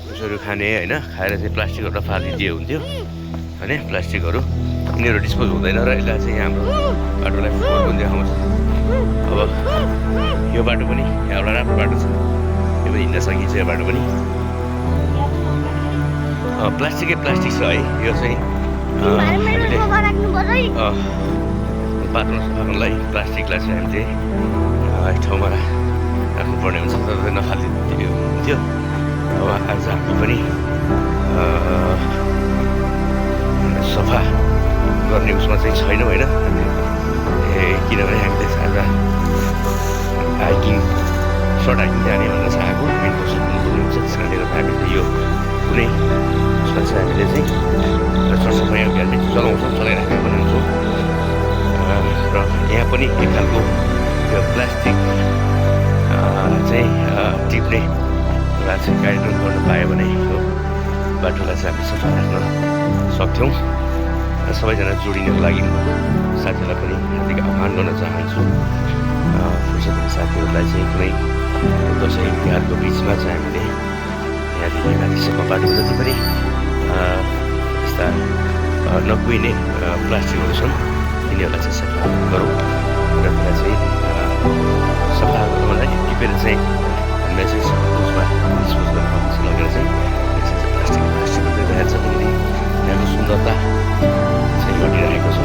उयोहरू खाने होइन, खाएर चाहिँ प्लास्टिकहरू फालिदियो हुन्थ्यो होइन। प्लास्टिकहरू यिनीहरू डिस्पोज हुँदैन र यसलाई चाहिँ हाम्रो बाटोलाई फोहोर पनि देखाउँछ। अब यो बाटो पनि एउटा राम्रो बाटो छ, यो पनि हिँड्न सकिन्छ। यो बाटो पनि प्लास्टिक छ है। यो चाहिँ हामीले बाथरुम सफाउनलाई प्लास्टिकलाई चाहिँ हामीले एक ठाउँमा राख्नुपर्ने हुन्छ, तर नफालिदियो हुन्थ्यो। अब आज हामी पनि सफा गर्ने उसमा चाहिँ छैनौँ होइन। किनभने हामीले आज हाइकिङ सर्ट हाइकिङ जाने भनेर चाहेको मेन कस्तो हुनुपर्ने हुन्छ, त्यस कारणले गर्दा हामीले यो कुनै उसमा चाहिँ हामीले चाहिँ सरसफाइ अभियान चलाउँछौँ, चलाइराखेको पनि हुन्छौँ। र यहाँ पनि एक खालको त्यो प्लास्टिक चाहिँ टिप्ने कुरा चाहिँ कार्यक्रम गर्न पायो भने यो बाटोलाई चाहिँ हामी सफा राख्न सक्थ्यौँ। र सबैजना जोडिनको लागि साथीहरूलाई पनि हार्दिक आह्वान गर्न चाहन्छु। फुर्सद साथीहरूलाई चाहिँ कुनै दसैँ तिहारको बिचमा चाहिँ हामीले यहाँदेखि माथिसम्म बाटो जति पनि यस्ता नकुहिने प्लास्टिकहरू छन् तिनीहरूलाई चाहिँ सफा गरौँ र त्यसलाई चाहिँ सफा गर्नलाई टिपेर चाहिँ मेसेज उसमा डिस्पोज गरेर लगेर चाहिँ प्लास्टिक देखाएर चाहिँ हामीले यहाँको सुन्दरता चाहिँ घटिरहेको छ।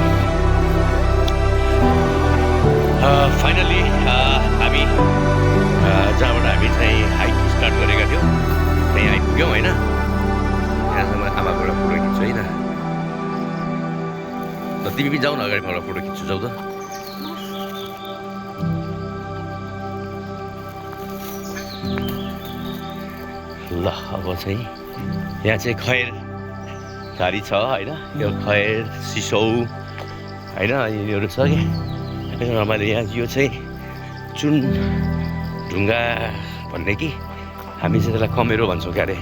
फाइनली हामी जहाँबाट हामी चाहिँ हाइक स्टार्ट गरेका थियौँ त्यहीँ आइपुग्यौँ होइन। यहाँसम्म आमाको एउटा फोटो खिच्छु होइन। त तिमी पनि जाऊ न अगाडि एउटा फोटो खिच्छु जाऊ त। ल अब चाहिँ यहाँ चाहिँ खैर झारी छ होइन। यो खैर सिसौ होइन यिनीहरू छ कि रमाइलो। यहाँ यो चाहिँ चुन ढुङ्गा भन्ने कि हामी चाहिँ त्यसलाई कमेरो भन्छौँ क्या अरे।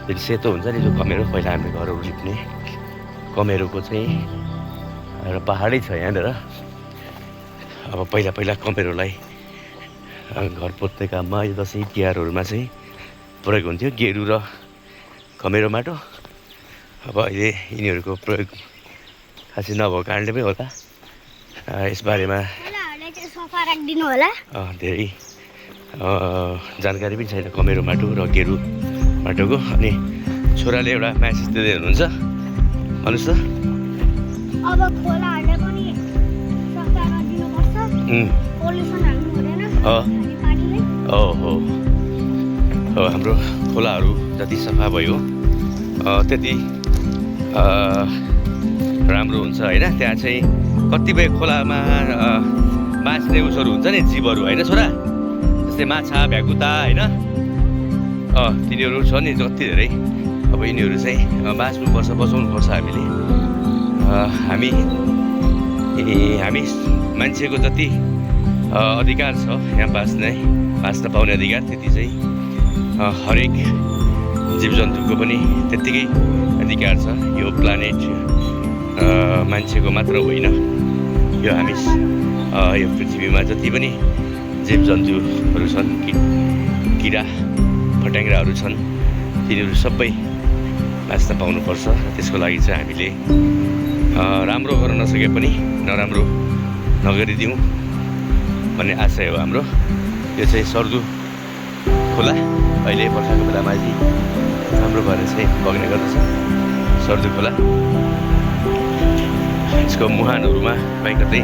त्यो सेतो हुन्छ नि जो कमेरो, पहिला हामीले घरहरू लिप्ने कमेरोको चाहिँ एउटा पाहाडै छ यहाँनिर। अब पहिला पहिला कमेरोलाई घर पोत्ने काममा यो दसैँ तिहारहरूमा चाहिँ प्रयोग हुन्थ्यो, गेरु र कमेरो माटो। अब अहिले यिनीहरूको प्रयोग खासै नभएको कारणले पनि होला। यसबारेमा खोलाहरूलाई चाहिँ सफा राखिदिनु होला। धेरै जानकारी पनि छैन कमेरो माटो र गेरु माटोको। अनि छोराले एउटा म्यासेज दिँदै हुनुहुन्छ, भन्नुहोस् त। अब खोलाहरूले पनि सफा गरिदिनुपर्छ, पोल्युसन हाल्नु हुँदैन पानीले। हो हाम्रो खोलाहरू जति सफा भयो त्यति राम्रो हुन्छ होइन। त्यहाँ चाहिँ कतिपय खोलामा बाँच्ने उसहरू हुन्छ नि, जीवहरू होइन छोरा, जस्तै माछा, भ्याकुता होइन, तिनीहरू छ नि जति धेरै। अब यिनीहरू चाहिँ बाँच्नुपर्छ, बचाउनुपर्छ हामीले। हामी मान्छेको जति अधिकार छ यहाँ बाँच्न पाउने अधिकार, त्यति चाहिँ हरेक जीवजन्तुको पनि त्यत्तिकै अधिकार छ। यो प्लानेट मान्छेको मात्र होइन, यो हामी यो पृथ्वीमा जति पनि जीवजन्तुहरू छन्, किरा फट्याङ्ग्राहरू छन्, तिनीहरू सबै बाँच्न पाउनुपर्छ। त्यसको लागि चाहिँ हामीले राम्रो गर्न नसके पनि नराम्रो नगरिदिउँ भन्ने आशय हो हाम्रो। यो चाहिँ सर्दु खोला, अहिले बर्खाको बेलामा चाहिँ राम्रो भएर चाहिँ बग्ने गर्दछ सर्दु खोला। यसको मुहानहरूमा बाहेक कतै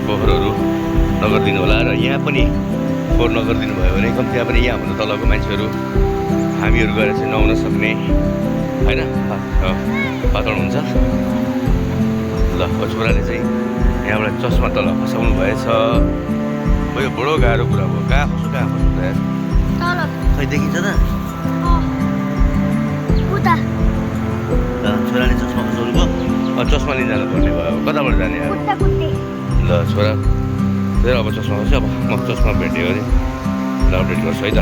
फोहोरहरू नगरिदिनु होला। र यहाँ पनि फोहोर नगरिदिनु भयो भने कम्तीमा पनि यहाँभन्दा तलको मान्छेहरू हामीहरू गएर चाहिँ नुहाउन सक्ने होइन वातावरण हुन्छ। ल छोराले चाहिँ यहाँबाट चस्मा तल फसाउनु भएछ। यो बडो गाह्रो कुरा भयो। कहाँ फस्छु खै देखिन्छ त? छोराले चस्मा फसाउनु भयो, चस्मा लिन जानु पर्ने भयो। कताबाट जाने ल छोरा, फेरि अब चस्मा फस्यो। अब म चस्मा भेट्यो भने ल अपडेट गर्छु है त।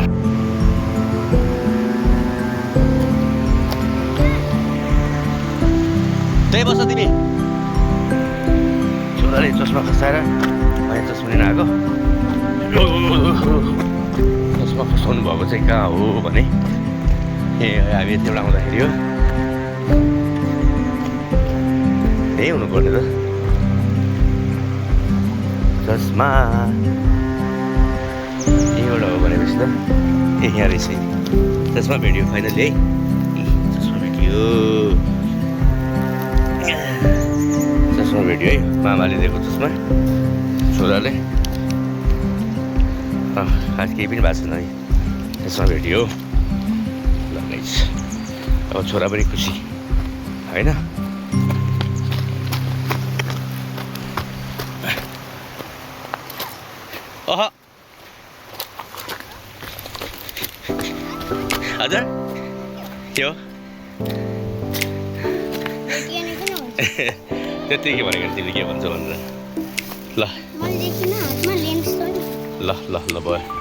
त्यही बस्छ तिमी। छोराले चस्मा खसाएर मैले चस्मा लिन आएको। चस्मा फसाउनु भएको चाहिँ कहाँ हो भने हामी यतिबाट आउँदाखेरि हो, यही हुनुपर्ने त चस्मा। यहीँबाट हो भनेपछि त यहाँ रहेछ। चस्मा भेट्यो फाइनली है, चस्मा भेट्यो है। मामाले दिएको चस्मा छोराले खास केही पनि भएको छैन है, चस्मा भेट्यो। ल नाइस। अब छोरा पनि खुसी होइन। हजुर के हो त्यत्तिकै भनेको तिमीले के भन्छौ भनेर। ल ल भयो।